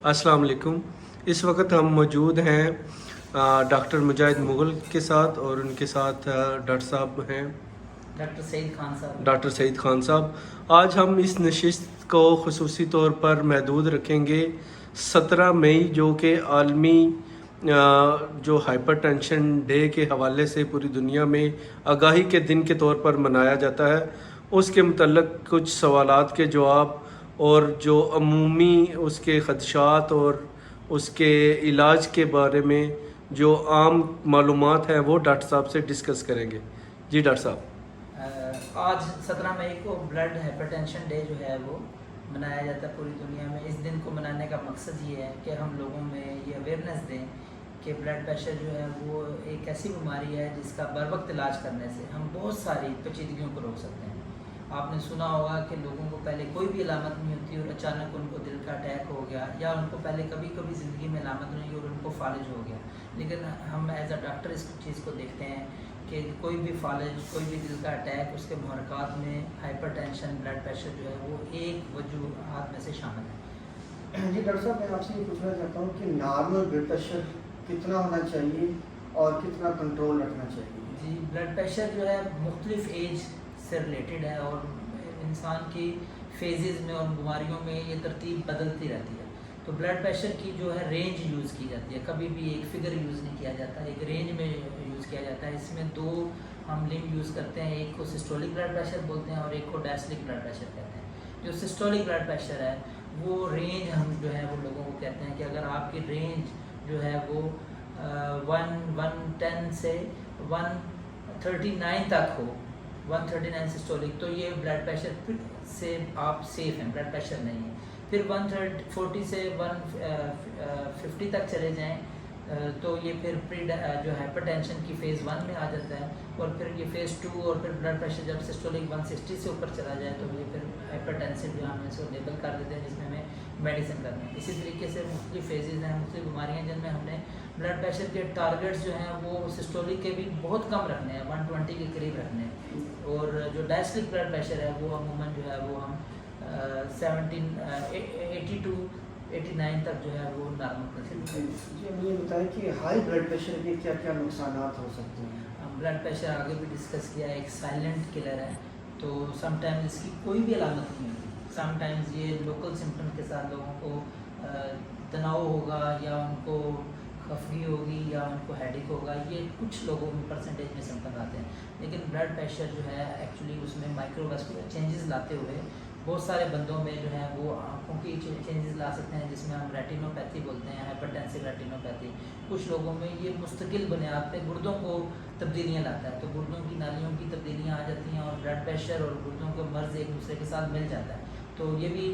अस्सलाम वालेकुम। इस वक्त हम मौजूद हैं डॉक्टर मुजाहिद मुग़ल के साथ और उनके साथ डॉक्टर साहब हैं डॉक्टर सईद खान साहब। डॉक्टर सईद खान साहब। आज हम इस नशिस्त को ख़ुसूसी तौर पर महदूद रखेंगे 17 मई जो कि आलमी जो हाइपरटेंशन डे के हवाले से पूरी दुनिया में आगाही के दिन के तौर पर मनाया जाता है, उसके मतलब कुछ सवालात के जवाब और जो अमूमी उसके ख़दशात और उसके इलाज के बारे में जो आम मालूमात हैं वो डॉक्टर साहब से डिस्कस करेंगे। जी डॉक्टर साहब। आज 17 मई को ब्लड हाइपरटेंशन डे जो है वो मनाया जाता है पूरी दुनिया में। इस दिन को मनाने का मकसद ये है कि हम लोगों में ये अवेयरनेस दें कि ब्लड प्रेशर जो है वो एक ऐसी बीमारी है जिसका बर वक्त इलाज करने से हम बहुत सारी पेचीदगियों को रोक सकते हैं। आपने सुना होगा कि लोगों को पहले कोई भी अलामत नहीं होती और अचानक उनको दिल का अटैक हो गया, या उनको पहले कभी कभी ज़िंदगी में अलामत नहीं और उनको फालिज हो गया। लेकिन हम एज अ डॉक्टर इस चीज़ को देखते हैं कि कोई भी फालिज, कोई भी दिल का अटैक, उसके मुहरकात में हाइपरटेंशन, ब्लड प्रेशर जो है वो एक वजूहात में से शामिल है। जी डॉक्टर साहब, मैं आपसे ये पूछना चाहता हूँ कि नॉर्मल ब्लड प्रेशर कितना होना चाहिए और कितना कंट्रोल रखना चाहिए? जी, ब्लड प्रेशर जो है मुख्तलिफ एज से रिलेटेड है और इंसान की फेजेस में और बीमारियों में ये तरतीब बदलती रहती है। तो ब्लड प्रेशर की जो है रेंज यूज़ की जाती है, कभी भी एक फिगर यूज़ नहीं किया जाता, एक रेंज में यूज़ किया जाता है। इसमें दो हम लिम यूज़ करते हैं, एक को सिस्टोलिक ब्लड प्रेशर बोलते हैं और एक को डायस्टोलिक ब्लड प्रेशर कहते हैं। जो सिस्टोलिक ब्लड प्रेशर है वो रेंज हम जो है वो लोगों को कहते हैं कि अगर आपकी रेंज जो है वो 110 से 139 तक हो, 139 सिस्टोलिक, तो ये ब्लड प्रेशर से आप सेफ हैं, ब्लड प्रेशर नहीं है। फिर 140 से 150 तक चले जाएं तो ये फिर प्री जो हाइपरटेंशन की फ़ेज़ 1 में आ जाता है, और फिर ये फ़ेज़ 2 और फिर ब्लड प्रेशर जब सिस्टोलिक 160 से ऊपर चला जाए तो ये फिर हाइपरटेंसिव जो हम इसको लेबल कर देते हैं, जिसमें हमें मेडिसिन करना है। इसी तरीके से मुख्तलिफ फेजेज़ हैं, मुख्तलिफ बीमारियाँ जिनमें हमने ब्लड प्रेशर के टारगेट्स जो हैं वो सिस्टोलिक के भी बहुत कम रखने हैं, 120 के करीब रखने हैं, और जो डायस्टोलिक ब्लड प्रेशर है वो अमूमन जो है वो हम 80 to 89 तक जो है वो नॉर्मल कंसीडर जी, हमें ये बताएं कि हाई ब्लड प्रेशर के क्या क्या नुकसान हो सकते हैं? ब्लड प्रेशर आगे भी डिस्कस किया, एक साइलेंट किलर है। तो समटाइम्स इसकी कोई भी अलामत नहीं होती, समटाइम्स ये लोकल सिम्टम के साथ लोगों को तनाव होगा या उनको खफगी होगी या उनको हेडेक होगा, ये कुछ लोगों में परसेंटेज में सिम्टम आते हैं। लेकिन ब्लड प्रेशर जो है एक्चुअली उसमें माइक्रोवास्कुलर चेंजेस लाते हुए बहुत सारे बंदों में जो है वो आँखों की चेंजेस ला सकते हैं, जिसमें हम रेटिनोपैथी बोलते हैं, हाइपरटेंसिव रेटिनोपैथी। कुछ लोगों में ये मुस्तकिल बुनियाद पे गुर्दों को तब्दीलियाँ लाता है, तो गुर्दों की नालियों की तब्दीलियाँ आ जाती हैं और ब्लड प्रेशर और गुर्दों का मर्ज़ एक दूसरे के साथ मिल जाता है। तो ये भी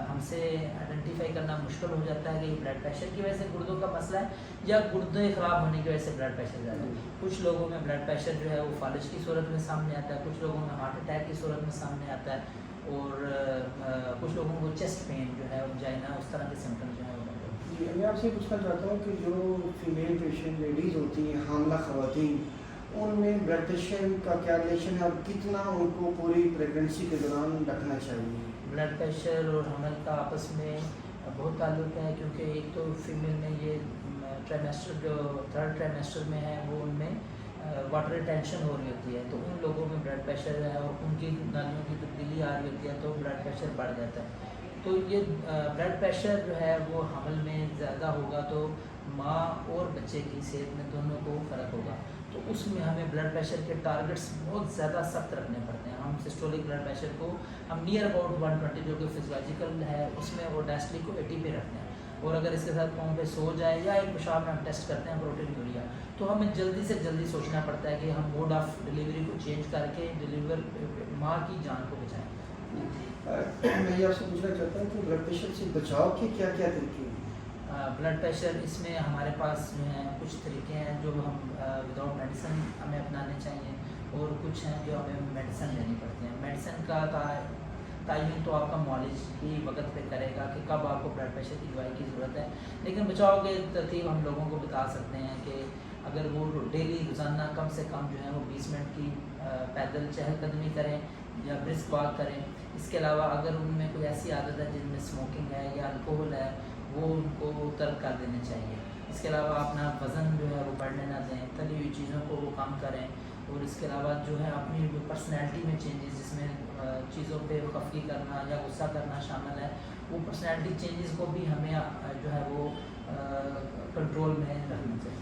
हमसे आइडेंटिफाई करना मुश्किल हो जाता है कि ये ब्लड प्रेशर की वजह से गुर्दों का मसला है या गुर्दे ख़राब होने की वजह से ब्लड प्रेशर ज़्यादा है। कुछ लोगों में ब्लड प्रेशर जो है वो फालिज की सूरत में सामने आता है, कुछ लोगों में हार्ट अटैक की सूरत में सामने आता है, और कुछ लोगों को चेस्ट पेन जो है जाइना, उस तरह के सिम्टम जो है वो बनते हैं। जी, मैं आपसे पूछना चाहता हूँ कि जो फीमेल पेशेंट लेडीज़ होती हैं, हामला ख़वातीन, उनमें ब्लड प्रेशर का क्या रिलेशन है और कितना उनको पूरी प्रेगनेंसी के दौरान रखना चाहिए? ब्लड प्रेशर और हमल का आपस में बहुत ताल्लुक है, क्योंकि एक तो फीमेल में ये ट्राइमेस्टर जो 3rd ट्राइमेस्टर में है वो उनमें वाटर रिटेंशन हो रही होती है, तो उन लोगों में ब्लड प्रेशर है और उनकी नालियों की तब्दीली आ रही होती है तो ब्लड प्रेशर बढ़ जाता है। तो ये ब्लड प्रेशर जो है वो हमल में ज़्यादा होगा तो माँ और बच्चे की सेहत में दोनों को फ़र्क होगा। तो उसमें हमें ब्लड प्रेशर के टारगेट्स बहुत ज़्यादा सख्त रखने पड़ते हैं। हम सिस्टोलिक ब्लड प्रेशर को हम नियर अबाउट 120 जो कि फिजियोलॉजिकल है उसमें, और डायस्टोलिक को 80 पे रखते हैं। और अगर इसके साथ पाँव पे सो जाए या एक पेशाब में हम टेस्ट करते हैं प्रोटीन यूरिया, तो हमें जल्दी से जल्दी सोचना पड़ता है कि हम मोड ऑफ डिलीवरी को चेंज करके डिलीवर माँ की जान को बचाएं। मैं ये आपसे पूछना चाहता हूँ कि ब्लड प्रेशर से बचाव के क्या क्या तरीके हैं? ब्लड प्रेशर इसमें हमारे पास जो हैं कुछ तरीके हैं जो हम विदाउट मेडिसिन हमें अपनाने चाहिए, और कुछ हैं जो हमें मेडिसिन लेनी पड़ती हैं। मेडिसिन का तयन तो आपका मॉलिज ही वक्त पे करेगा कि कब आपको ब्लड प्रेशर की दवाई की ज़रूरत है, लेकिन बचाव के तरतीब हम लोगों को बता सकते हैं कि अगर वो डेली रोज़ाना कम से कम जो है वो 20 मिनट की पैदल चहलकदमी करें या ब्रिस्क वॉक करें। इसके अलावा अगर उनमें कोई ऐसी आदत है जिनमें स्मोकिंग है या अल्कोहल है وہ ان کو ترک کر دینے چاہیے. اس کے علاوہ اپنا وزن جو ہے وہ بڑھنے نہ دیں, تلی ہوئی چیزوں کو وہ کم کریں. اور اس کے علاوہ جو ہے اپنی پرسنالٹی میں چینجز, جس میں چیزوں پہ خفگی کرنا یا غصہ کرنا شامل ہے, وہ پرسنالٹی چینجز کو بھی ہمیں جو ہے وہ کنٹرول میں رکھنا چاہیے.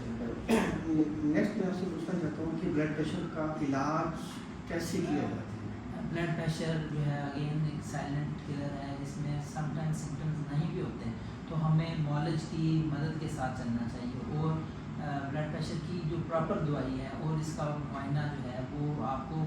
نیکسٹ میں آپ سے پوچھنا چاہتا ہوں کہ بلڈ پریشر کا علاج کیسے کیا جاتا ہے؟ بلڈ پریشر جو ہے اگین ایک سائلنٹ کلر ہے, جس میں سم ٹائم سمٹمز نہیں بھی ہوتے ہیں, تو ہمیں معالج کی مدد کے ساتھ چلنا چاہیے. اور بلڈ پریشر کی جو پراپر دوائی ہے اور اس کا معائنہ جو ہے وہ آپ کو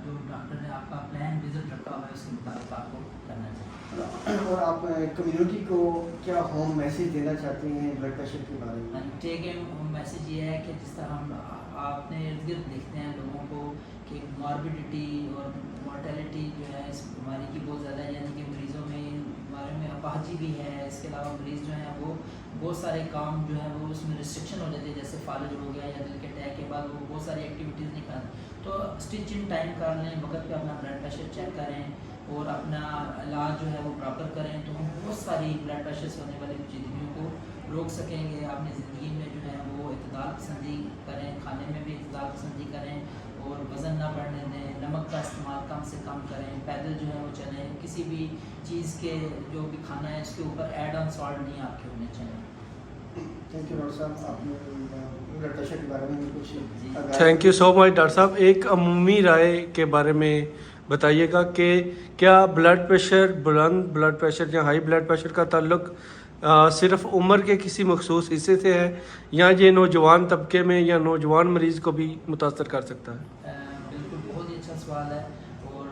جو ڈاکٹر نے آپ کا پلان وزٹ رکھا ہوا ہے اس کے مطابق آپ کو کرنا چاہیے. اور آپ کمیونٹی کو کیا ہوم میسیج دینا چاہتے ہیں بلڈ پریشر کے بارے میں؟ ٹیک ایم میسیج یہ ہے کہ جس طرح ہم اپنے ارد گرد دیکھتے ہیں لوگوں کو کہ ماربیڈیٹی اور مورٹیلٹی جو ہے اس بیماری کی بہت زیادہ ہے, یعنی کہ مریضوں میں بیماری میں اپاہجی بھی ہے. اس کے علاوہ مریض جو ہیں وہ بہت سارے کام جو ہے وہ اس میں ریسٹرکشن ہو جاتی ہے, جیسے فالج ہو گیا یا دل کے اٹیک کے بعد وہ بہت ساری ایکٹیویٹیز نہیں کرتے. تو اسٹچ ان ٹائم کر لیں, وقت پہ اپنا بلڈ پریشر چیک کریں اور اپنا علاج جو ہے وہ پراپر کریں, تو ہم بہت ساری بلڈ پریشر سے ہونے والی پیچیدگیوں کو روک سکیں گے. اپنی زندگی میں جو ہے وہ اعتدال پسندی کریں, کھانے میں بھی اعتدال پسندی کریں اور وزن نہ بڑھنے دیں. نمک کا استعمال کم سے کم کریں, پیدل جو ہے وہ چلیں, کسی بھی چیز کے جو بھی کھانا ہے اس کے اوپر ایڈ آن سالٹ نہیں آپ کے ہونے چاہیے. تھینک یو ڈاکٹر صاحب, آپ نے بلڈ پریشر کے بارے میں کچھ. Thank you so much doctor صاحب. ایک عمومی رائے کے بارے میں بتائیے گا کہ کیا بلڈ پریشر, بلند بلڈ پریشر یا ہائی بلڈ پریشر کا تعلق صرف عمر کے کسی مخصوص حصے سے ہے, یا یہ نوجوان طبقے میں یا نوجوان مریض کو بھی متاثر کر سکتا ہے؟ بالکل بہت ہی اچھا سوال ہے. اور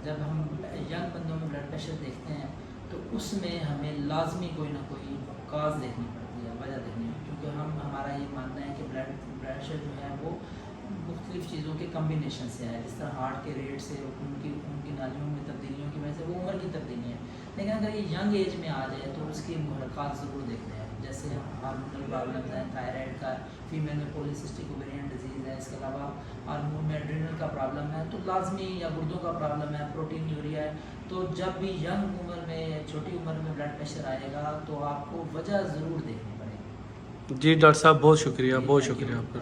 جب ہم ینگ بندوں میں بلڈ پریشر دیکھتے ہیں تو اس میں ہمیں لازمی کوئی نہ کوئی کاز دیکھنی پڑتی ہے, وجہ دیکھنی ہے, کیونکہ ہمارا یہ ماننا ہے کہ بلڈ پریشر جو ہے وہ مختلف چیزوں کے کمبینیشن سے ہے. جس طرح ہارٹ کے ریٹ سے, ان کی نالیوں میں تبدیلیوں کی وجہ سے وہ عمر کی تبدیلی ہے. لیکن اگر یہ ینگ ایج میں آ جائے تو اس کی محرکات ضرور دیکھتے ہیں, جیسے ہارمونل پرابلمز ہیں, تھائرائڈ کا, فیمیل میں پولیسسٹک اوویرین ڈیزیز ہے, اس کے علاوہ ہارمون میں ایڈرینل کا پرابلم ہے, تو لازمی, یا گردوں کا پرابلم ہے, پروٹین یوریا ہے. تو جب بھی ینگ عمر میں, چھوٹی عمر میں بلڈ پریشر آئے گا تو آپ کو وجہ ضرور دیکھنی پڑے گی. جی ڈاکٹر صاحب, بہت شکریہ, بہت شکریہ آپ کا.